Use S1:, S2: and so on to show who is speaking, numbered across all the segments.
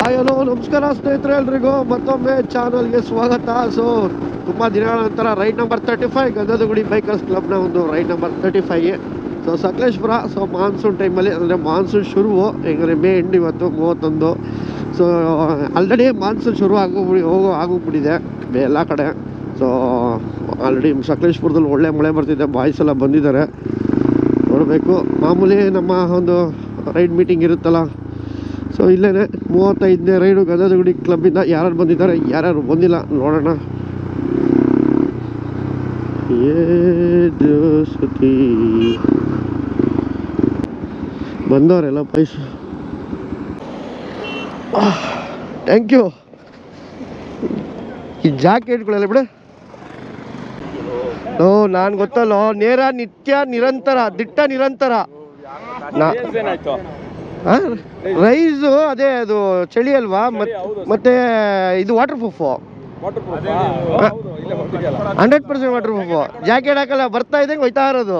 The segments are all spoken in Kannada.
S1: ಹಾಯ್ ಹಲೋ ನಮಸ್ಕಾರ ಸ್ನೇಹಿತರೆ, ಎಲ್ರಿಗೂ ಮತ್ತೊಮ್ಮೆ ಚಾನಲ್ಗೆ ಸ್ವಾಗತ. ಸೊ ತುಂಬ ದಿನಗಳ ನಂತರ ರೈಡ್ ನಂಬರ್ 35 ಗಂಧದಗುಡಿ ಬೈಕರ್ಸ್ ಕ್ಲಬ್ನ ಒಂದು ride number 35. So Sakleshpur. So monsoon ಟೈಮಲ್ಲಿ, ಅಂದರೆ ಮಾನ್ಸೂನ್ ಶುರು ಹೆಂಗಂದರೆ ಮೇ ಎಂಡ್, ಇವತ್ತು 31. ಸೊ ಆಲ್ರೆಡಿ ಮಾನ್ಸೂನ್ ಶುರು ಆಗೋಗ್ಬಿಟ್ಟಿದೆ ಎಲ್ಲ ಕಡೆ. ಸೊ ಆಲ್ರೆಡಿ ಸಕಲೇಶ್ಪುರದಲ್ಲಿ ಒಳ್ಳೆ ಮಳೆ ಬರ್ತಿದೆ, ಬಾಯ್ಸ್ ಎಲ್ಲ ಬಂದಿದ್ದಾರೆ. ನೋಡಬೇಕು, ಮಾಮೂಲಿ ನಮ್ಮ ಒಂದು ರೈಡ್ ಮೀಟಿಂಗ್ ಇರುತ್ತಲ್ಲ. ಸೊ ಇಲ್ಲೇ 35ನೇ ರೈಡು ಗಂಧದಗುಡಿ ಕ್ಲಬ್ಬಿಂದ. ಯಾರ್ಯಾರು ಬಂದಿದ್ದಾರೆ, ಯಾರ್ಯಾರು ಬಂದಿಲ್ಲ ನೋಡೋಣ. ಸುದ್ದಿ ಬಂದವರೆಲ್ಲ ಪೈಸ. Thank you. ಈ ಜಾಕೆಟ್ಗಳೆಲ್ಲ ಬಿಡು. ನಾನು ಗೊತ್ತಲ್ಲ, ನೇರ ನಿತ್ಯ ನಿರಂತರ ದಿಟ್ಟ ನಿರಂತರ. ರೈಸು ಅದೇ, ಅದು ಚಳಿ ಅಲ್ವಾ, ಮತ್ತೆ ಇದು water proof, 100% water proof. Jacket ಹಾಕಲ್ಲ, ಬರ್ತಾ ಇದ್ದಂಗೆ ಹೋಯ್ತಾ ಇರೋದು.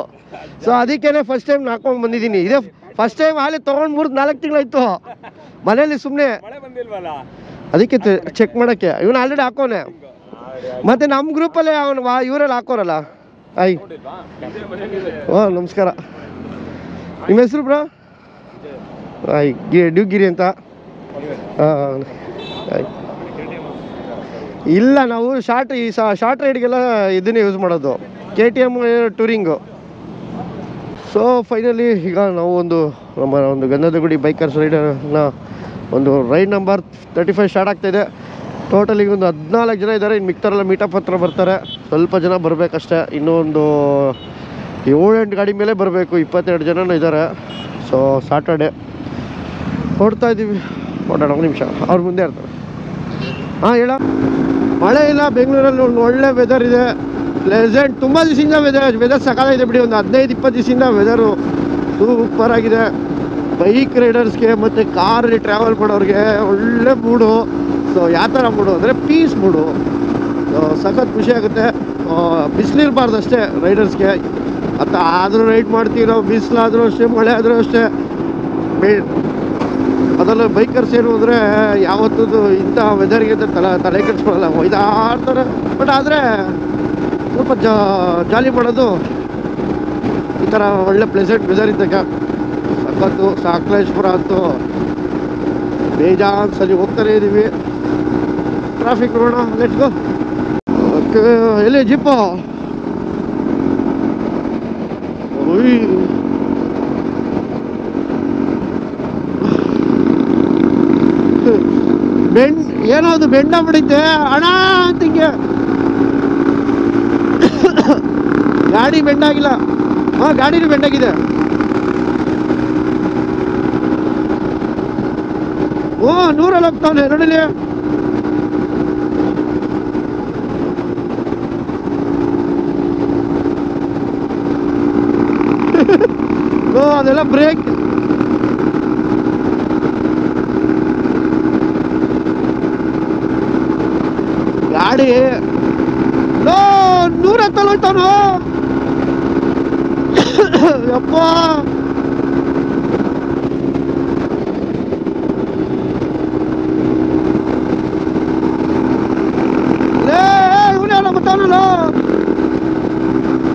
S1: ಸೊ ಅದಕ್ಕೇನೆ ಫಸ್ಟ್ ಟೈಮ್ ಹಾಕೊಂಡು ಬಂದಿದ್ದೀನಿ. ಇದೇ ಫಸ್ಟ್ ಟೈಮ್. ಹಾಲೆ ತೊಗೊಂಡು 3-4 ತಿಂಗಳಾಯ್ತು ಮನೇಲಿ ಸುಮ್ಮನೆ. ಅದಕ್ಕೆ ಚೆಕ್ ಮಾಡೋಕ್ಕೆ ಇವನು ಆಲ್ರೆಡಿ ಹಾಕೋನೆ. ಮತ್ತೆ ನಮ್ಮ ಗ್ರೂಪಲ್ಲೇ ಅವನು ಇವರೆಲ್ಲ ಹಾಕೋರಲ್ಲ. ನಮಸ್ಕಾರ. ನಿಮ್ಮ ಹೆಸರು ಬ್ರೋ? ಡ್ಯೂಗಿರಿ ಅಂತ. ಇಲ್ಲ, ನಾವು ಶಾರ್ಟ್ ರೈಡ್ಗೆಲ್ಲ ಇದನ್ನೇ ಯೂಸ್ ಮಾಡೋದು, KTM ಟೂರಿಂಗು. ಸೊ ಫೈನಲಿ ಈಗ ನಾವು ನಮ್ಮ ಒಂದು ಗಂಧದಗುಡಿ ಬೈಕರ್ಸ್ ರೈಡರ್ನ ಒಂದು ರೈಡ್ ನಂಬರ್ 35 ಸ್ಟಾರ್ಟ್ ಆಗ್ತಾಯಿದೆ. ಟೋಟಲ್ ಈಗ ಒಂದು 14 ಜನ ಇದ್ದಾರೆ. ಇನ್ನು ಮಿಕ್ತರೆಲ್ಲ ಮೀಟಪ್ ಹತ್ರ ಬರ್ತಾರೆ. ಸ್ವಲ್ಪ ಜನ ಬರಬೇಕಷ್ಟೇ. ಇನ್ನೂ ಒಂದು 7-8 ಗಾಡಿ ಮೇಲೆ ಬರಬೇಕು. 22 ಜನನೂ ಇದ್ದಾರೆ. ಸೊ ಸಾಟರ್ಡೆ ಹೊಡ್ತಾ ಇದ್ದೀವಿ. ಹೊಡೋಣ, ಒಂದು ನಿಮಿಷ, ಅವ್ರ ಮುಂದೆ ಇರ್ತಾರೆ. ಹೇಳ. ಮಳೆ ಇಲ್ಲ ಬೆಂಗಳೂರಲ್ಲಿ, ಒಂದು ಒಳ್ಳೆ ವೆದರ್ ಇದೆ, ಪ್ಲೆಸೆಂಟ್. ತುಂಬ ದಿವಸದಿಂದ ವೆದರ್ ಸಕಾಲಾಗಿದೆ ಬಿಡಿ. ಒಂದು 15-20 ದಿವಸದಿಂದ ವೆದರು ಸೂಪರ್ ಆಗಿದೆ. ಬೈಕ್ ರೈಡರ್ಸ್ಗೆ ಮತ್ತು ಕಾರಲ್ಲಿ ಟ್ರಾವೆಲ್ ಮಾಡೋರಿಗೆ ಒಳ್ಳೆ ಮೂಡು. ಸೊ ಯಾವ ಥರ ಮೂಡು ಅಂದರೆ ಪೀಸ್ ಮೂಡು. ಸಖತ್ ಖುಷಿ ಆಗುತ್ತೆ. ಬಿಸಿಲಿರಬಾರ್ದು ಅಷ್ಟೇ ರೈಡರ್ಸ್ಗೆ. ಆದರೂ ರೈಡ್ ಮಾಡ್ತೀರೋ, ಬಿಸಿಲಾದರೂ ಅಷ್ಟೇ, ಮಳೆ ಆದರೂ ಅಷ್ಟೇ. ಅದೆಲ್ಲ ಬೈಕರ್ಸ್ ಏನು ಅಂದರೆ ಯಾವತ್ತೂ ಇಂಥ ವೆದರ್ಗೆ ತಲೆ ಕೆಡಿಸ್ಕೊಳ್ಳಲ್ಲ, ಒಯ್ದಾಡ್ತಾರೆ. ಬಟ್ ಆದರೆ ಸ್ವಲ್ಪ ಜಾಲಿ ಮಾಡೋದು ಈ ಥರ ಒಳ್ಳೆ ಪ್ಲೆಸೆಂಟ್ ವೆದರ್ ಇದ್ದಾಗ ಸಖತ್ತು. ಸಕಲೇಶ್ಪುರ ಅಂತೂ ಬೇಜಾನ್ ಸಲ ಹೋಗ್ತಾನೆ ಇದ್ದೀವಿ. ಟ್ರಾಫಿಕ್ ನೋಡೋಣ, ಲೆಟ್ಸ್ ಗೋ. ಓಕೆ, ಎಲ್ಲಿ ಜಿಪ್ಪು? ಏನೋ ಅದು ಬೆಂಡ ಬಿಡುತ್ತೆ ಅಣ್ಣ ಅಂತ. ಹಿಂಗೆ ಗಾಡಿ ಬೆಂಡಾಗಿಲ್ಲ. ಗಾಡಿನೂ ಬೆಂಡಾಗಿದೆ. ಓ 100 ಹೋಗ್ತಾವನೆ ನೋಡಿಲಿ. ಅದೆಲ್ಲ ಬ್ರೇಕ್. ಗಾಡಿ 100 ಹೋಯ್ತಾನು. ಯಪ್ಪ, ಇವನೆಲ್ಲ ಬರ್ತಾವನಲ್ಲ.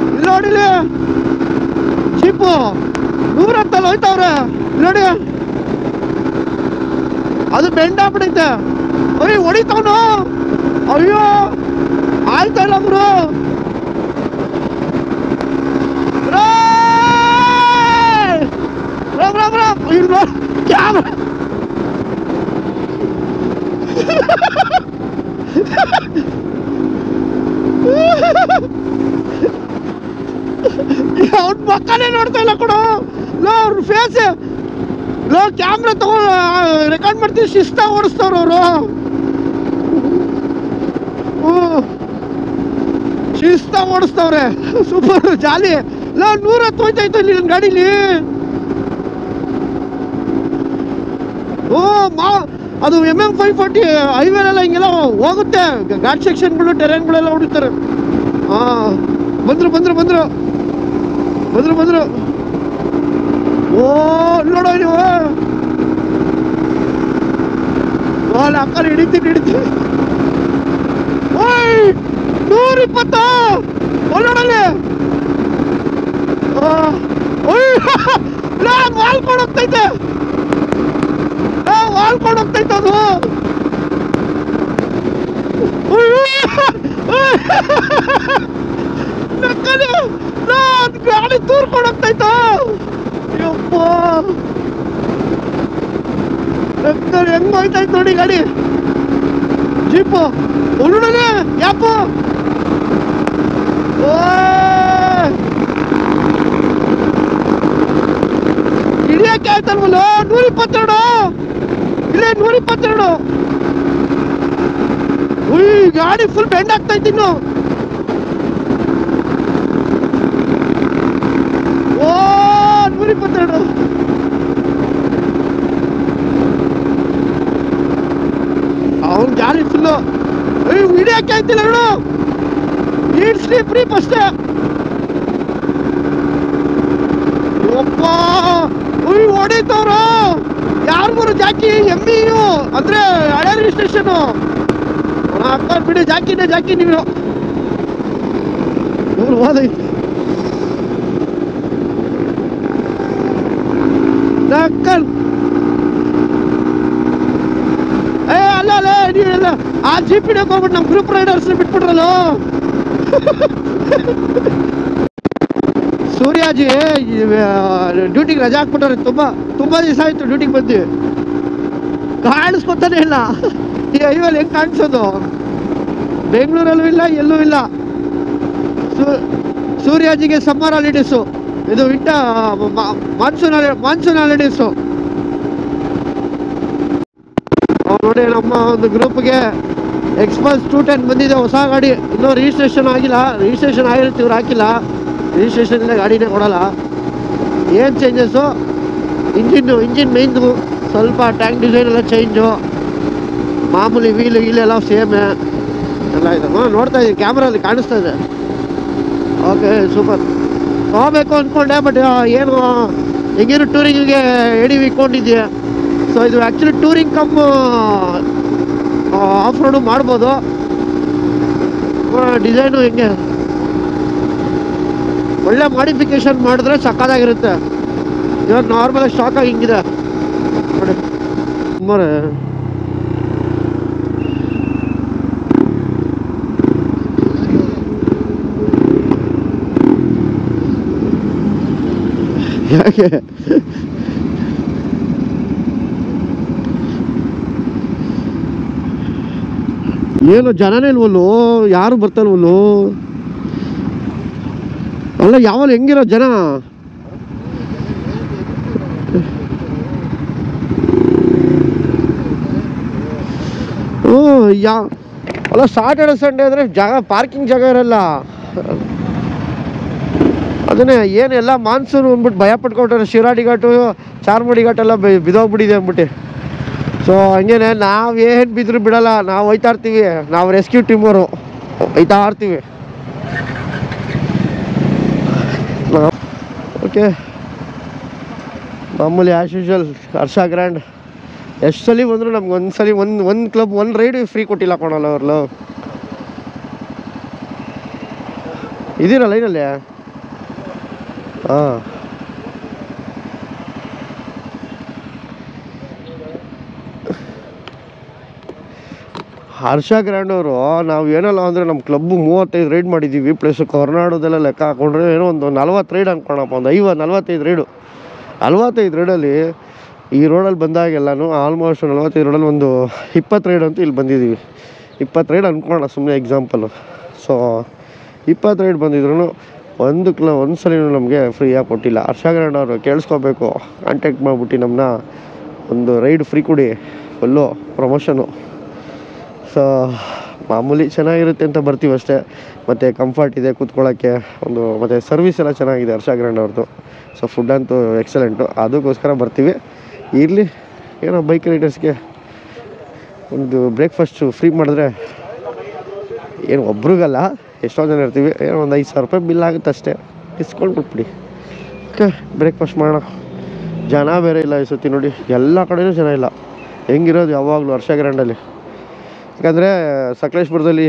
S1: ಇಲ್ಲಿ ನೋಡಿಲಿ, ಜೀಪು 110 ಹೋಯ್ತಾವ್ರೆ ನೋಡಿ. ಅದು ಬೆಂಡ್ ಆಗ್ಬಿಡೈತೆ. ಹೊಡಿತಾವನು. ಅಯ್ಯೋ ಆಯ್ತಲ್ಲ ಬ್ರೋ. ಕ್ಯಾಮ್ರಾ ಅವ್ನ ಪಕ್ಕನೇ ನೋಡ್ತಾ ಇಲ್ಲ ಕೊಡು. ಅವ್ರ ಫೇಸ್ ಕ್ಯಾಮ್ರಾ ತಗೊಂಡು ರೆಕಾರ್ಡ್ ಮಾಡ್ತೀವಿ. ಶಿಸ್ತಾಗಿ ಓಡಿಸ್ತವ್ರು ಅವರು. ಶಿಸ್ತಾಗಿ ಓಡಿಸ್ತವ್ರೆ. ಸೂಪರ್ ಜಾಲಿ. 110 ಹೋಯ್ತಾಯ್ತು ಇಲ್ಲಿ ನನ್ನ ಗಾಡೀಲಿ. ಅದು MM540 ಹೈವೇಲೆಲ್ಲ ಹಿಂಗೆಲ್ಲ ಹೋಗುತ್ತೆ. ಘಾಟ್ ಸೆಕ್ಷನ್ಗಳು, ಟೆರೇನ್ಗಳೆಲ್ಲ ಹೊಡಿತಾರೆ. ಬಂದ್ರು. ಓ ನೋಡೋ ನೀವು. ನಕ್ಕಲ್ಲಿ ಹಿಡಿತೀನಿ ಓಯ್ 120 ಒಳ್ಳೊಡಲೆ ವಾಲ್ಕೊಂಡು ಹೋಗ್ತೈತೆ ವಾಲ್ಕೊಂಡು ಹೋಗ್ತೈತೆ ಅದು ನಕ್ಕಲ್ಲಿ ಗಾಡಿ ತೂರ್ಕೊಂಡು ಹೋಗ್ತೈತ ಯಪ್ಪ ನಕ್ಕಲ್ಲಿ ಹೆಂಗ್ ಹೋಯ್ತಾಯ್ತು ನೋಡಿ ಗಾಡಿ ಜೀಪು ಒಳ್ಳೊಡಲೆ ಯಾಪ ಹಿಡಿಯಕ್ಕೆ ಆಯ್ತಲ್ವಲ್ಲ 122 ಇಲ್ಲೇ 122 ಗಾಡಿ ಫುಲ್ ಬೆಂಡ್ ಆಗ್ತೈತಿ ಇನ್ನು ಓ 122 ಅವನ್ ಗಾಡಿ ಫುಲ್ಲು ಹಿಡಿಯಕ್ಕೆ ಆಯ್ತಿಲ್ಲ ನೋಡು ನೀಡ್ ಸ್ಲೀಪ್ ರೀ ಫಸ್ಟ್ ಒಪ್ಪ ಹೊಡಿತವ್ರು ಯಾರು ಜಾಕಿ ಎಮ್ಮಿ ಅಂದ್ರೆ ಹಳೆ ರಿಜಿಸ್ಟ್ರೇಷನ್ ಅಕ್ಕ ಬಿಡಿ ಜಾಕಿ ನೀವು ಹೋದೈತಿ ಅಲ್ಲ ನೀವೆಲ್ಲ ಆ ಜೀಪ್ ಹಿಡಿಯಕ್ ಹೋಗ್ಬಿಟ್ಟು ನಮ್ ಗ್ರೂಪ್ ರೈಡರ್ಸ್ ಬಿಟ್ಬಿಟ್ರಲ್ಲ ಸೂರ್ಯಾಜಿ ಡ್ಯೂಟಿಗೆ ರಜಾ ಹಾಕ್ಬಿಟ್ಟಾರೆ ತುಂಬಾ ದಿವಸ ಆಯ್ತು ಡ್ಯೂಟಿಗೆ ಬಂದು ಕಾಣಿಸ್ಕೊತಾನೆ ಇಲ್ಲ ಈ ಹೈವೇಲಿ ಹೆಂಗ್ ಕಾಣಿಸೋದು ಬೆಂಗಳೂರಲ್ಲೂ ಇಲ್ಲ ಎಲ್ಲೂ ಇಲ್ಲ ಸೂರ್ಯಾಜಿಗೆ ಸಮ್ಮರ್ ಹಾಲಿಡೇಸು ಇದು ಮಾನ್ಸೂನ್ ಹಾಲಿಡೇಸು ನೋಡಿ ನಮ್ಮ ಒಂದು ಗ್ರೂಪ್ಗೆ ಎಕ್ಸ್ಪಲ್ಸ್ 210 ಬಂದಿದೆ ಹೊಸ ಗಾಡಿ ಇನ್ನೂ ರಿಜಿಸ್ಟ್ರೇಷನ್ ಆಗಿಲ್ಲ ರಿಜಿಸ್ಟ್ರೇಷನ್ ಆಗಿರುತ್ತೆ ಇವ್ರು ಹಾಕಿಲ್ಲ ರಿಜಿಸ್ಟ್ರೇಷನ್ ಇಲ್ಲ ಗಾಡಿನೇ ಕೊಡಲ್ಲ ಏನು ಚೇಂಜಸ್ಸು ಇಂಜಿನ್ ಮೇಯ್ದು ಸ್ವಲ್ಪ ಟ್ಯಾಂಕ್ ಡಿಸೈನ್ ಎಲ್ಲ ಚೇಂಜು ಮಾಮೂಲಿ ವೀಲೆಲ್ಲ ಸೇಮೆ ಎಲ್ಲ ಇದೆ ನೋಡ್ತಾ ಇದ್ದೀನಿ ಕ್ಯಾಮ್ರಲ್ಲಿ ಕಾಣಿಸ್ತಾ ಇದೆ ಓಕೆ ಸೂಪರ್ ಹೋಗ್ಬೇಕು ಅಂದ್ಕೊಂಡೆ ಬಟ್ ಏನು ಹೆಂಗೇನು ಟೂರಿಂಗಿಗೆ ಇಟ್ಕೊಂಡಿದ್ದೆ ಸೊ ಇದು actually touring come of road ಮಾಡ್ಬೋದು ಡಿಸೈನು ಹೆಂಗೆ ಒಳ್ಳೆ ಮಾಡಿಫಿಕೇಶನ್ ಮಾಡಿದ್ರೆ ಸಕ್ಕತ್ತಾಗಿರುತ್ತೆ ಇವಾಗ ನಾರ್ಮಲ್ ಸ್ಟಾಕಾಗಿ ಹಿಂಗಿದೆ ನೋಡಿ ಸುಮಾರು ಯಾಕೆ ಏನು ಜನನೇ ಇಲ್ವಲ್ಲೋ ಯಾರು ಬರ್ತಾರಲ್ವಲ್ಲೋ ಅಲ್ಲ ಯಾವಾಗ ಹೆಂಗಿರೋ ಜನ ಅಲ್ಲ ಸಾಟರ್ಡೆ ಸಂಡೇ ಅಂದರೆ ಪಾರ್ಕಿಂಗ್ ಜಾಗ ಇರಲ್ಲ ಅದನ್ನೇ ಏನೆಲ್ಲ ಮಾನ್ಸೂನ್ ಅಂದ್ಬಿಟ್ಟು ಭಯ ಪಟ್ಕೊಟ್ರೆ ಶಿರಾಡಿ ಘಾಟು ಚಾರ್ಮಡಿ ಘಾಟೆಲ್ಲ ಬಿದೋಗ್ಬಿಟ್ಟಿದೆ ಅಂದ್ಬಿಟ್ಟು ಸೊ ಹಂಗೇನೆ ನಾವೇನು ಬಿದ್ರು ಬಿಡಲ್ಲ ನಾವು ಹೋಯ್ತಾ ಇರ್ತೀವಿ ನಾವು ರೆಸ್ಕ್ಯೂ ಟೀಮವರು ಹೋಯ್ತಾ ಇರ್ತೀವಿ ಓಕೆ ಮಾಮೂಲಿ ಆ್ಯಸ್ ಯೂಶುವಲ್ ಹರ್ಷ ಗ್ರ್ಯಾಂಡ್ ಎಷ್ಟು ಸಲ ಬಂದರೂ ನಮ್ಗೆ ಒಂದು ಕ್ಲಬ್ ಒಂದು ರೈಡ್ ಫ್ರೀ ಕೊಟ್ಟಿಲ್ಲ ಕೊಡಲ್ಲ ಅವ್ರಲ್ಲ ಇದೀರ ಲೈನಲ್ಲಿ ಹಾಂ ಹರ್ಷ ಗ್ರ್ಯಾಂಡ್ ಅವರು ನಾವು ಏನಲ್ಲ ಅಂದರೆ ನಮ್ಮ ಕ್ಲಬ್ಬು 35 ರೈಡ್ ಮಾಡಿದ್ದೀವಿ ಪ್ಲಸ್ ಕರ್ನಾಟಕದೆಲ್ಲ ಲೆಕ್ಕ ಹಾಕೊಂಡ್ರೆ ಏನೋ ಒಂದು 40 ರೈಡ್ ಅಂದ್ಕೊಳಪ್ಪ ಒಂದು 45 ರೈಡು 45 ರೈಡಲ್ಲಿ ಈ ರೋಡಲ್ಲಿ ಬಂದಾಗೆಲ್ಲನೂ ಆಲ್ಮೋಸ್ಟ್ 45 ರೋಡಲ್ಲಿ ಒಂದು 20 ರೈಡ್ ಅಂತೂ ಇಲ್ಲಿ ಬಂದಿದ್ದೀವಿ 20 ರೈಡ್ ಅಂದ್ಕೊಳ್ಳೋಣ ಸುಮ್ಮನೆ ಎಕ್ಸಾಂಪಲು ಸೊ 20 ರೈಡ್ ಬಂದಿದ್ರು ಒಂದು ಸಲ ನಮಗೆ ಫ್ರೀಯಾಗಿ ಕೊಟ್ಟಿಲ್ಲ ಹರ್ಷ ಗ್ರ್ಯಾಂಡ್ ಅವರು ಕೇಳಿಸ್ಕೋಬೇಕು ಕಾಂಟ್ಯಾಕ್ಟ್ ಮಾಡಿಬಿಟ್ಟು ನಮ್ಮನ್ನ ಒಂದು ರೈಡ್ ಫ್ರೀ ಕೊಡಿ ಫುಲ್ಲು ಪ್ರಮೋಷನು ಸೊ ಮಾಮೂಲಿ ಚೆನ್ನಾಗಿರುತ್ತೆ ಅಂತ ಬರ್ತೀವಿ ಅಷ್ಟೇ ಮತ್ತು ಕಂಫರ್ಟ್ ಇದೆ ಕೂತ್ಕೊಳ್ಳೋಕ್ಕೆ ಒಂದು ಮತ್ತು ಸರ್ವಿಸ್ ಎಲ್ಲ ಚೆನ್ನಾಗಿದೆ ಹರ್ಷ ಗ್ರ್ಯಾಂಡ್ ಅವ್ರದ್ದು ಸೊ ಫುಡ್ ಅಂತೂ ಎಕ್ಸಲೆಂಟು ಅದಕ್ಕೋಸ್ಕರ ಬರ್ತೀವಿ ಇರಲಿ ಏನೋ ಬೈಕ್ ರೈಡರ್ಸ್ಗೆ ಒಂದು ಬ್ರೇಕ್ಫಾಸ್ಟು ಫ್ರೀ ಮಾಡಿದ್ರೆ ಏನು ಒಬ್ರಿಗಲ್ಲ ಎಷ್ಟೋ ಜನ ಇರ್ತೀವಿ ಏನೋ ಒಂದು 5,000 ರೂಪಾಯಿ ಬಿಲ್ ಆಗುತ್ತೆ ಅಷ್ಟೇ ಡಿಸ್ಕೌಂಟ್ ಕೊಟ್ಬಿಡಿ ಓಕೆ ಬ್ರೇಕ್ಫಾಸ್ಟ್ ಮಾಡೋಣ ಜನ ಬೇರೆ ಇಲ್ಲ ಈ ಸತಿ ನೋಡಿ ಎಲ್ಲ ಕಡೆಯೂ ಜನ ಇಲ್ಲ ಹೆಂಗಿರೋದು ಯಾವಾಗಲೂ ಹರ್ಷ ಗ್ರ್ಯಾಂಡಲ್ಲಿ ಯಾಕಂದರೆ ಸಕಲೇಶ್ಪುರದಲ್ಲಿ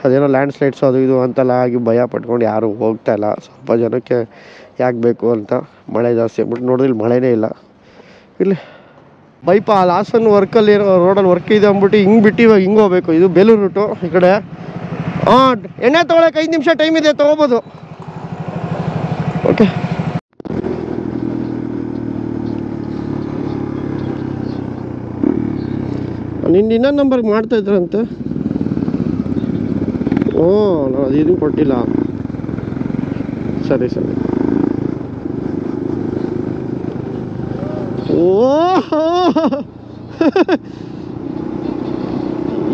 S1: ಅದೇನೋ ಲ್ಯಾಂಡ್ ಸ್ಲೈಡ್ಸು ಅದು ಇದು ಅಂತೆಲ್ಲ ಆಗಿ ಭಯ ಪಟ್ಕೊಂಡು ಯಾರೂ ಹೋಗ್ತಾಯಿಲ್ಲ. ಸ್ವಲ್ಪ ಜನಕ್ಕೆ ಯಾಕೆ ಬೇಕು ಅಂತ ಮಳೆ ಜಾಸ್ತಿ ಆಗ್ಬಿಟ್ಟು ನೋಡಿದ್ರೆ ಮಳೆನೇ ಇಲ್ಲ. ಇಲ್ಲಿ ಹಾಸನ್ ವರ್ಕಲ್ಲಿ ಏನೋ ರೋಡಲ್ಲಿ ವರ್ಕ್ ಇದೆ ಅಂದ್ಬಿಟ್ಟು ಹಿಂಗೆ ಬಿಟ್ಟು ಇವಾಗ ಹಿಂಗೆ ಹೋಗ್ಬೇಕು. ಇದು ಬೇಲೂರು ರೂಟು ಈ ಕಡೆ. ಎಣ್ಣೆ ತೊಗೊಳಕ್ಕೆ 5 ನಿಮಿಷ ಟೈಮ್ ಇದೆ, ತೊಗೋಬೋದು. ಓಕೆ, ನಿನ್ನ ಇನ್ನೊಂದು ನಂಬರ್ಗೆ ಮಾಡ್ತಾಯಿದ್ರಂತೆ. ನಾನು ಅದು ಇದನ್ನು ಕೊಟ್ಟಿಲ್ಲ. ಸರಿ ಸರಿ.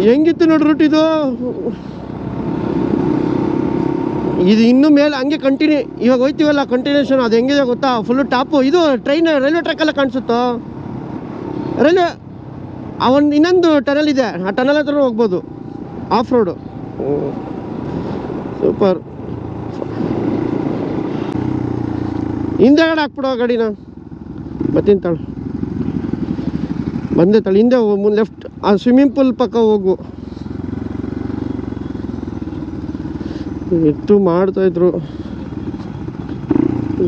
S1: ಹೆಂಗಿತ್ತು ನೋಡಿ ರೂಟ್ ಇದು. ಇದು ಇನ್ನೂ ಮೇಲೆ ಹಂಗೆ ಕಂಟಿನ್ಯೂ, ಇವಾಗ ಹೋಯ್ತೀವಲ್ಲ ಕಂಟಿನ್ಯೂಷನ್, ಅದು ಹೆಂಗಿದೆ ಗೊತ್ತಾ, ಫುಲ್ಲು ಟಾಪು. ಇದು ಟ್ರೈನ್ ರೈಲ್ವೆ ಟ್ರ್ಯಾಕೆಲ್ಲ ಕಾಣಿಸುತ್ತೋ, ರೈಲ್ವೆ ಇನ್ನೊಂದು ಟನಲ್ ಇದೆ, ಆ ಟನಲ್ ಹತ್ರ ಹೋಗ್ಬೋದು, ಆಫ್ ರೋಡು. ಸೂಪರ್. ಹಿಂದೆಗಡೆ ಹಾಕ್ಬಿಡೋ ಗಾಡಿನ, ಮತ್ತಿನ ತಾಳು ಬಂದೆ ತಾಳು, ಹಿಂದೆ ಲೆಫ್ಟ್ ಆ ಸ್ವಿಮ್ಮಿಂಗ್ ಪೂಲ್ ಪಕ್ಕ ಹೋಗು. ಎತ್ತು ಮಾಡ್ತಾಯಿದ್ರು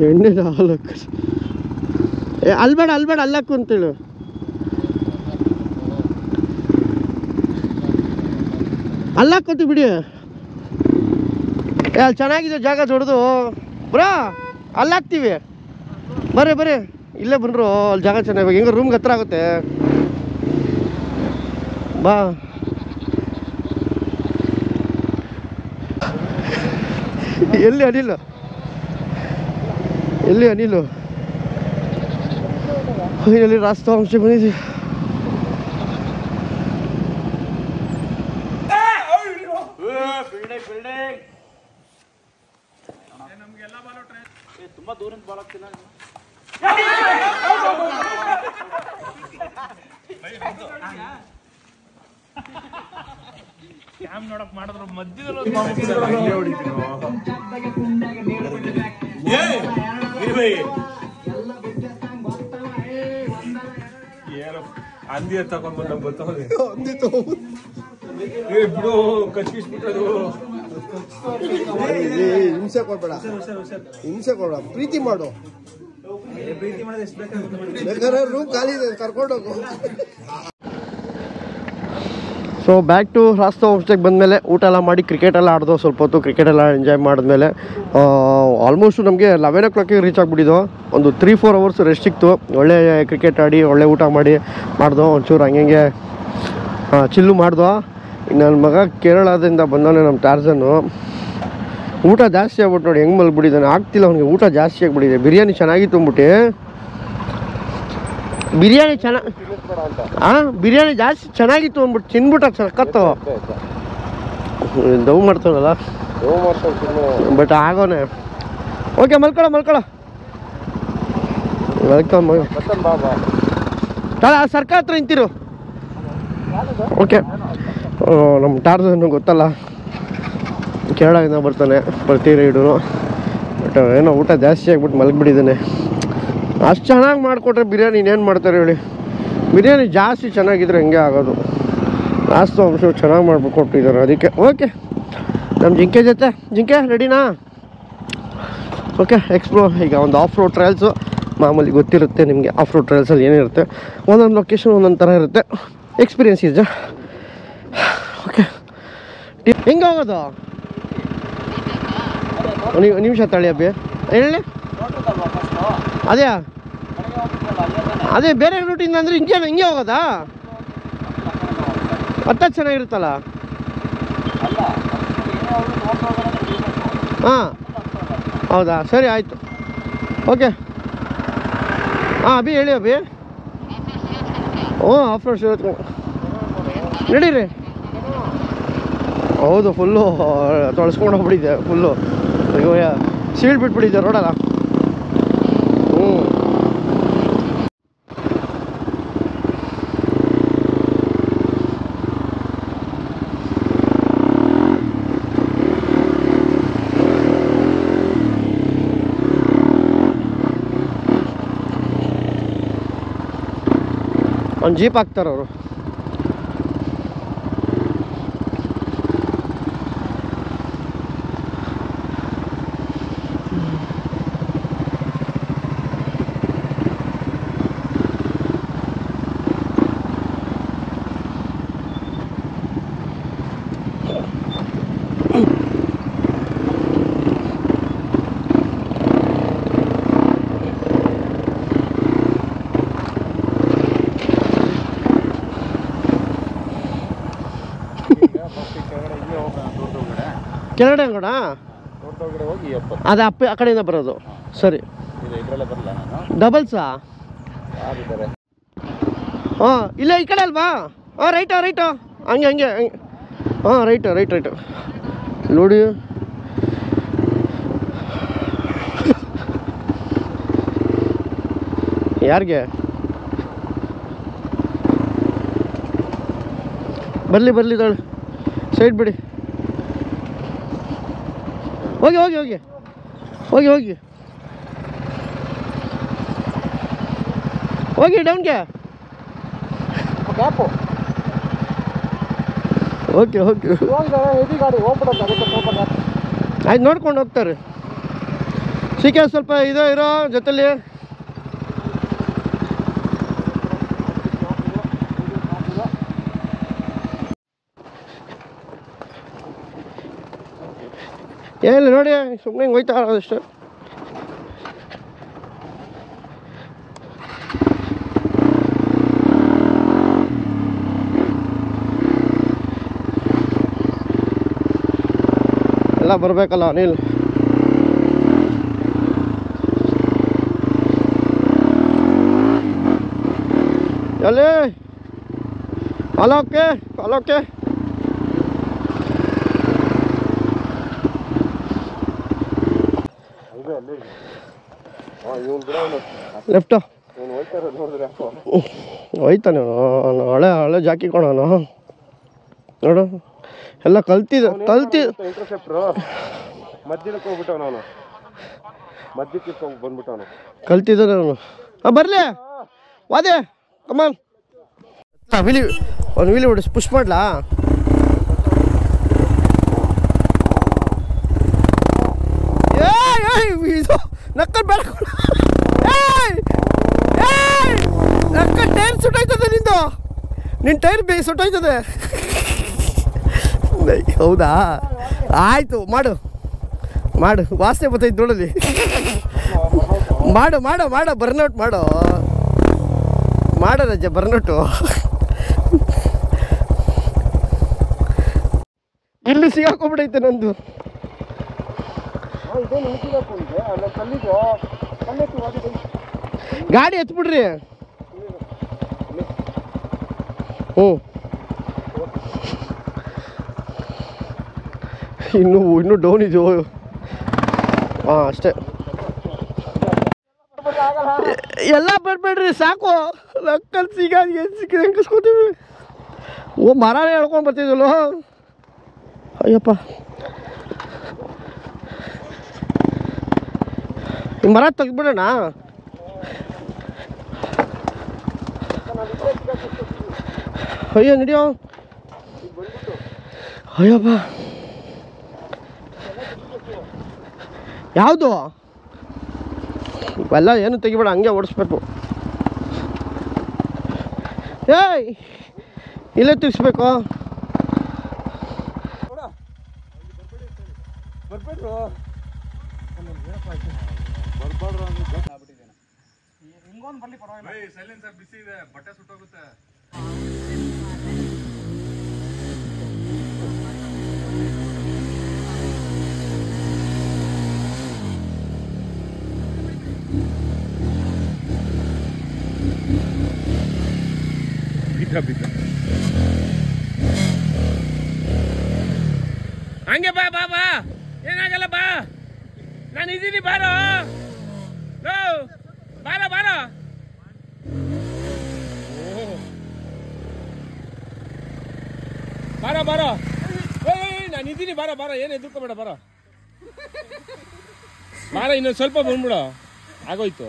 S1: ಎಣ್ಣೆ ಹಾಲಕ್ಕೆ. ಅಲ್ಬೇಡ ಅಲ್ಲಕ್ಕು ಅಂತೇಳು. ಅಲ್ಲಾಕೋತಿ ಬಿಡಿ. ಅಲ್ಲಿ ಚೆನ್ನಾಗಿದೆ ಜಾಗ ದೊಡ್ಡದು ಬ್ರಾ, ಅಲ್ಲಾಕ್ತೀವಿ. ಬರ್ರಿ ಇಲ್ಲೇ ಬಂದರು, ಅಲ್ಲಿ ಜಾಗ ಚೆನ್ನಾಗಿ. ಹೆಂಗೆ ರೂಮ್ಗೆ ಹತ್ರ ಆಗುತ್ತೆ ಬಾ. ಎಲ್ಲಿ ಅನಿಲು ಫೈನಲಿ ರಾಷ್ಟ್ರಾಂಶ ಬಂದಿದ್ದೀವಿ.
S2: ತುಂಬಾ ದೂರಿಂದ ಬಾಲ್ ಆಗ್ತಿಲ್ಲ. ಕ್ಯಾಮ್ ನೋಡಕ್ ಮಾಡಿದ್ರು ಮಧ್ಯದಲ್ಲಿ ಅಂದಿ ತಗೊಂಡ್ ಬಂದ ಬರ್ತಾವೆ ಬಿಡು, ಕಚ್ಚಿಸ್ಬಿಟ್ಟದು.
S1: ಹಿಂಸೆ ಕೊಡ್ಬೇಡ, ಪ್ರೀತಿ ಮಾಡು. ಬೇಕಾದ್ರೆ ರೂಮ್ ಖಾಲಿ ಇದೆ, ಕರ್ಕೊಂಡೋಗು. ಸೊ ಬ್ಯಾಕ್ ಟು ರಾಸ್ತಾ ಹೋಮ್ಸ್ಟೇಗೆ ಬಂದಮೇಲೆ ಊಟ ಎಲ್ಲ ಮಾಡಿ ಕ್ರಿಕೆಟ್ ಎಲ್ಲ ಆಡ್ದೋ. ಸ್ವಲ್ಪ ಹೊತ್ತು ಕ್ರಿಕೆಟ್ ಎಲ್ಲ ಎಂಜಾಯ್ ಮಾಡಿದ್ಮೇಲೆ ಆಲ್ಮೋಸ್ಟ್ ನಮಗೆ 11 o'clock ರೀಚ್ ಆಗಿಬಿಟ್ಟಿದ್ದು. ಒಂದು 3-4 hours ರೆಸ್ಟ್ ಸಿಕ್ತು. ಒಳ್ಳೆ ಕ್ರಿಕೆಟ್ ಆಡಿ ಒಳ್ಳೆ ಊಟ ಮಾಡ್ದೋ. ಒಂಚೂರು ಹಂಗೆ ಚಿಲ್ಲು ಮಾಡ್ದೋ. ನನ್ನ ಮಗ ಕೇರಳದಿಂದ ಬಂದವನೇ ನಮ್ಮ ಟಾರ್ಜನ್ನು. ಊಟ ಜಾಸ್ತಿ ಆಗ್ಬಿಟ್ಟು ನೋಡಿ ಹೆಂಗೆ ಮಲ್ಬಿಟ್ಟಿದ್ದಾನೆ, ಆಗ್ತಿಲ್ಲ ಅವನಿಗೆ. ಊಟ ಜಾಸ್ತಿ ಆಗಿಬಿಟ್ಟಿದೆ. ಬಿರಿಯಾನಿ ಚೆನ್ನಾಗಿತ್ತು ಅಂದ್ಬಿಟ್ಟು, ಬಿರಿಯಾನಿ ಜಾಸ್ತಿ ಚೆನ್ನಾಗಿತ್ತು ಅಂದ್ಬಿಟ್ಟು ತಿನ್ಬಿಟ್ಟ ಸಕ್ಕತ್ತು. ದವ್ ಮಾಡ್ತಾವಲ್ಲ ಬಟ್ ಆಗೋನೆ. ಓಕೆ, ಮಲ್ಕೊಳ ಸರ್ಕಾರ ಹತ್ರ ನಿಂತಿರು. ಓಕೆ, ನಮ್ಮ ಟಾರ್ಜನ್ನು ಗೊತ್ತಲ್ಲ, ಕೇರಳದಿಂದ ಬರ್ತಾನೆ ಪ್ರತಿ ರೈಡು. ಬಟ್ ಏನೋ ಊಟ ಜಾಸ್ತಿ ಆಗಿಬಿಟ್ಟು ಮಲಗಿಬಿಟ್ಟಿದ್ದಾನೆ. ಅಷ್ಟು ಚೆನ್ನಾಗಿ ಮಾಡಿಕೊಟ್ರೆ ಬಿರಿಯಾನಿ ಇನ್ನೇನು ಮಾಡ್ತಾರೆ ಹೇಳಿ. ಬಿರಿಯಾನಿ ಜಾಸ್ತಿ ಚೆನ್ನಾಗಿದ್ರೆ ಹಂಗೆ ಆಗೋದು. ಲಾಸ್ಟ್ ಅಂಶ ಚೆನ್ನಾಗಿ ಮಾಡಿಕೊಟ್ಟಿದ್ದಾರೆ ಅದಕ್ಕೆ. ಓಕೆ, ನಮ್ಮ ಜಿಂಕೆ ರೆಡಿನಾ? Okay, explore. ಈಗ ಒಂದು ಆಫ್ ರೋಡ್ ಟ್ರಯಲ್ಸು ಮಾಮೂಲಿ ಗೊತ್ತಿರುತ್ತೆ ನಿಮಗೆ. ಆಫ್ ರೋಡ್ ಟ್ರಯಲ್ಸಲ್ಲಿ ಏನಿರುತ್ತೆ, ಒಂದೊಂದು ಲೊಕೇಶನ್ ಒಂದೊಂದು ಥರ ಇರುತ್ತೆ. ಎಕ್ಸ್ಪೀರಿಯನ್ಸ್ ಇದೆ. ಓಕೆ, ಹೆಂಗೆ ಹೋಗೋದು? ನಿಮಿಷ ತಳಿ ಅಬ್ಬಿ ಹೇಳಿ. ಅದೇ ಬೇರೆ ರೂಟಿಂದ ಅಂದರೆ ಹಿಂಗೆ ಹೋಗೋದಾ? ಅತ್ತ ಚೆನ್ನಾಗಿರುತ್ತಲ್ಲ. ಹಾಂ, ಹೌದಾ, ಸರಿ ಆಯಿತು. ಓಕೆ, ಅಭಿ ಹೇಳಿ ಅಭಿ. ಆಫ್ ರೋಡ್ ಇರುತ್ತೆ, ನಡೀರಿ. ಹೌದು, ಫುಲ್ಲು ತೊಳಸ್ಕೊಂಡು ಹೋಗ್ಬಿಟ್ಟಿದ್ದೆ. ಫುಲ್ಲು ಸೀಳ್ ಬಿಟ್ಬಿಟ್ಟಿದ್ದೆ ರೋಡಲ್ಲ. ಒಂದು ಜೀಪ್ ಹಾಕ್ತಾರೆ ಅವರು. ಕೆಳಗಡೆ ಅಂಗಡ
S3: ತೋಟದೊಳಗಡೆ ಹೋಗಿ 70.
S1: ಅದೇ ಆ ಕಡೆಯಿಂದ ಬರೋದು. ಸರಿ,
S3: ಇದರಲ್ಲೇ ಬರಲ್ಲ ನಾನು.
S1: ಡಬಲ್ಸಾ?
S3: ಯಾರಿದ್ದಾರೆ?
S1: ಹಾಂ, ಇಲ್ಲ ಈ ಕಡೆ ಅಲ್ವಾ? ಹಾಂ, ರೈಟು ಹಂಗೆ ಹಾಂ, ರೈಟು ನೋಡಿ. ಯಾರಿಗೆ ಬರಲಿ ತಾಳು, ಸೈಡ್ ಬಿಡಿ. ಹೋಗಿ ಡೌನ್ಗೆ.
S3: ಗ್ಯಾಪು
S1: ಓಕೆ
S3: ಹೆವಿ ಗಾಡಿ ಹೋಗ್ಬಿಡುತ್ತೆ, ಅದಕ್ಕೆ ಸ್ವಲ್ಪ ಗ್ಯಾಪ್.
S1: ಆಯ್ತು, ನೋಡ್ಕೊಂಡು ಹೋಗ್ತಾರೆ. ಸಿಕ್ಕ ಸ್ವಲ್ಪ ಇರೋ ಜೊತೆಲಿ. ಏನಿಲ್ಲ ನೋಡಿ, ಸುಮ್ಮನೆ ಹಿಂಗೆ ಹೋಯ್ತಾ ಇರೋದಷ್ಟು. ಎಲ್ಲ ಬರಬೇಕಲ್ಲ ಅನಿಲ್. ಎಲ್ಲಿ ಅಲೋಕೆ ಲೆಫ್ಟು ಹೋಯ್ತಾನೆ ಅವನು. ಹಳೆ ಜಾಕಿ ಕೊಡೋನು ನೋಡು, ಎಲ್ಲ ಕಲ್ತಿ
S3: ಇಂಟರ್ಸೆಪ್ಟ್ರು ಮಧ್ಯಕ್ಕೆ ಹೋಗ್ಬಿಟ್ಟವನು, ಅವನು ಮಧ್ಯಕ್ಕೆ ಬಂದ್ಬಿಟ್ಟವನು,
S1: ಕಲ್ತಿದ್ದಾನೆ ಅವನು. ಬರಲಿ ವಾದೆ ಕಮಾನ್. ವೀಲಿ ಹೊಡಿಸ್ ಪುಷ್ ಮಾಡ್ಲಾ? ಇದು ನಕ್ಕಲ್ ಬೇಡ, ನಕ್ಕಲ್ ಟೈರ್ ಸುಟ್ಟೋಯ್ತದೆ ನಿನ್ನ ಟೈರ್ ಸುಟ್ಟೋಯ್ತದೆ. ಹೌದಾ, ಆಯಿತು, ಮಾಡು ವಾಸನೆ ಬರ್ತೈತೆ ನೋಡಲಿ. ಮಾಡು ಬರ್ನೌಟ್ ಮಾಡು ರಜೆ ಬರ್ನೌಟು. ಇಲ್ಲಿ ಸಿಗಾಕೊಂಡ್ಬಿಡೈತೆ ನಂದು. ಗಾಡಿ ಎತ್ಬಿಡ್ರಿ. ಇನ್ನೂ ಡೌನ್ ಇದೆಯೋ? ಹಾಂ, ಅಷ್ಟೇ. ಎಲ್ಲ ಬರ್ಬೇಡ್ರಿ, ಸಾಕು. ಲಕ್ಕಲ್ ಸಿಕ್ಕಿದೆ ಅಂಕಿಸ್ಕೋತೀವಿ. ಮರನೇ ಹೇಳ್ಕೊಂಡು ಬರ್ತಿದ್ವಲ್ಲ. ಅಯ್ಯಪ್ಪ, ಈ ಮರ ತೆಗ್ದ್ಬಿಡೋಣ. ಅಯ್ಯೋ ನಡಿಯೋ. ಅಯ್ಯಪ್ಪ, ಯಾವುದು ಇವೆಲ್ಲ ಏನು ತೆಗಿಬೇಡ, ಹಂಗೆ ಓಡಿಸ್ಬೇಕು. ಏಯ್, ಇಲ್ಲೇ ತಿರ್ಸ್ಬೇಕು.
S2: ಸೈಲೆನ್ಸರ್ ಬಿಸಿ ಇದೆ, ಬಟ್ಟೆ ಸುಟ್ಟೋಗುತ್ತೆ. ಹಂಗೆ ಬಾ ಏನಾಗಲ್ಲ, ಬಾ, ನಾನು ಇದ್ದೀನಿ, ಬಾರೋ ನಾನು ಇದ್ದೀನಿ, ಬಾರ, ಏನು ಎದುರ್ಕೋಬೇಡ, ಬಾರ, ಇನ್ನೊಂದು ಸ್ವಲ್ಪ ಬಂದ್ಬಿಡು, ಆಗೋಯ್ತು.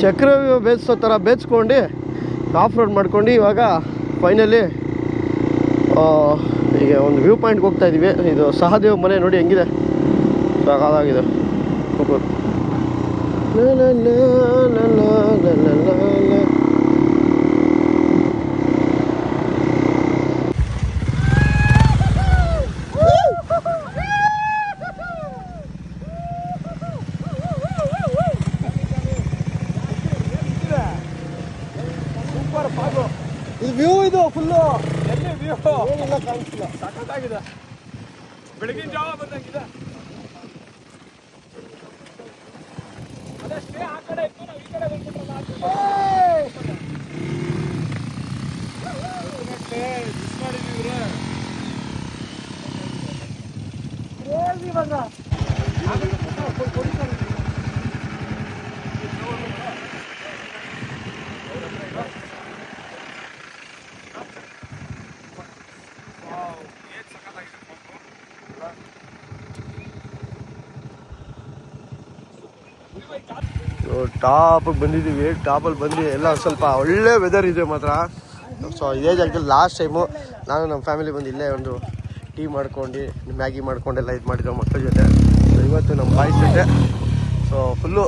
S1: ಚಕ್ರ ಬೇಯಿಸೋ ಥರ ಬೇಯಿಸ್ಕೊಂಡು ಆಫ್ ರೋಡ್ ಮಾಡ್ಕೊಂಡು ಇವಾಗ ಫೈನಲಿ ಈಗ ಒಂದು ವ್ಯೂ ಪಾಯಿಂಟ್ಗೆ ಹೋಗ್ತಾ ಇದ್ದೀವಿ. ಇದು ಸಹದೇವ್ ಮನೆ ನೋಡಿ ಹೆಂಗಿದೆ, ಸಾಕಾಗಿದೆ. ಫುಲ್ಲು
S2: ಎಲ್ಲಿ ವ್ಯೂ
S1: ಏನಿಲ್ಲ ಕಾಣಿಸ್ತಿಲ್ಲ.
S2: ಸಖತ್ತಾಗಿದೆ. ಬೆಳಗಿನ ಜಾವ ಬಂದಂಗಿದೆ. ಅದಷ್ಟೇ ಆ ಕಡೆ ಇತ್ತು, ನಾವು ಈ ಕಡೆ ಬಂದ್ಬಿಟ್ರಲ್ಲ. ಮಿಸ್ ಮಾಡಿದೀವ್ರೆ.
S1: ಟಾಪ್ ಬಂದಿದ್ದೀವಿ. ಟಾಪಲ್ಲಿ ಬಂದು ಎಲ್ಲ ಸ್ವಲ್ಪ ಒಳ್ಳೆ ವೆದರ್ ಇದೆ ಮಾತ್ರ. ಸೊ ಇದೇ ಜಾಗದಲ್ಲಿ ಲಾಸ್ಟ್ ಟೈಮು ನಾನು ನಮ್ಮ ಫ್ಯಾಮಿಲಿ ಬಂದು ಇಲ್ಲೇ ಒಂದು ಟೀ ಮಾಡ್ಕೊಂಡು ಮ್ಯಾಗಿ ಮಾಡ್ಕೊಂಡೆಲ್ಲ ಇದು ಮಾಡಿದ್ದೆವು ಮಕ್ಕಳ ಜೊತೆ. ಸೊ ಇವತ್ತು ನಮ್ಮ ಬಾಯ್ಸ್ ಜೊತೆ ಸೊ ಫುಲ್ಲು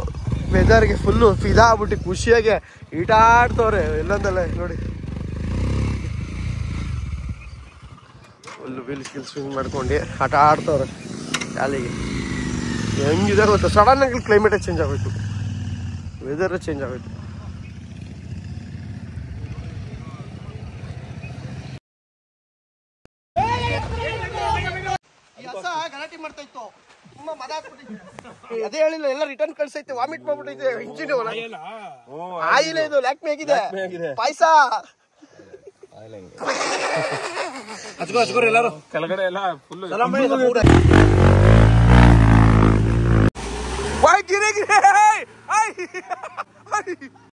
S1: ವೆದರ್ಗೆ ಫುಲ್ಲು ಫಿದಾ ಆಗ್ಬಿಟ್ಟು ಖುಷಿಯಾಗಿ ಈಟಾಡ್ತವ್ರೆ ಎಲ್ಲೊಂದಲ್ಲ ನೋಡಿ. ಫುಲ್ಲು ವೀಲ್ಸ್ ಸ್ವಿಂಗ್ ಮಾಡ್ಕೊಂಡು ಆಟ ಆಡ್ತವ್ರೆ ಶಾಲೆಗೆ. ಹೆಂಗಿದೆ ಗೊತ್ತಾ, ಸಡನ್ನಾಗಿ ಕ್ಲೈಮೇಟೇ ಚೇಂಜ್ ಆಗೋಯ್ತು, ವೆದರ್ ಚೇಂಜ್ ಆಗೋಯ್ತು. ಗಲಾಟೆ ಮಾಡ್ತಾ ಇತ್ತು, ತುಂಬಾ ಮದ ಹಾಕ್ಬಿಟ್ಟಿತ್ತು. ಅದೇ ಹೇಳಿಲ್ಲ, ಎಲ್ಲ ರಿಟರ್ನ್ ಕಳ್ಸೈತೆ, ವಾಮಿಟ್ ಮಾಡ್ಬಿಟ್ಟೈತೆ ಇಂಜಿನ್. ಆಯಿಲ್ ಇದು ಲ್ಯಾಕ್ಮಿ ಆಗಿದೆ, ಪಾಯಸ ಎಲ್ಲರೂ
S2: ಕೆಳಗಡೆ ಎಲ್ಲ ಫುಲ್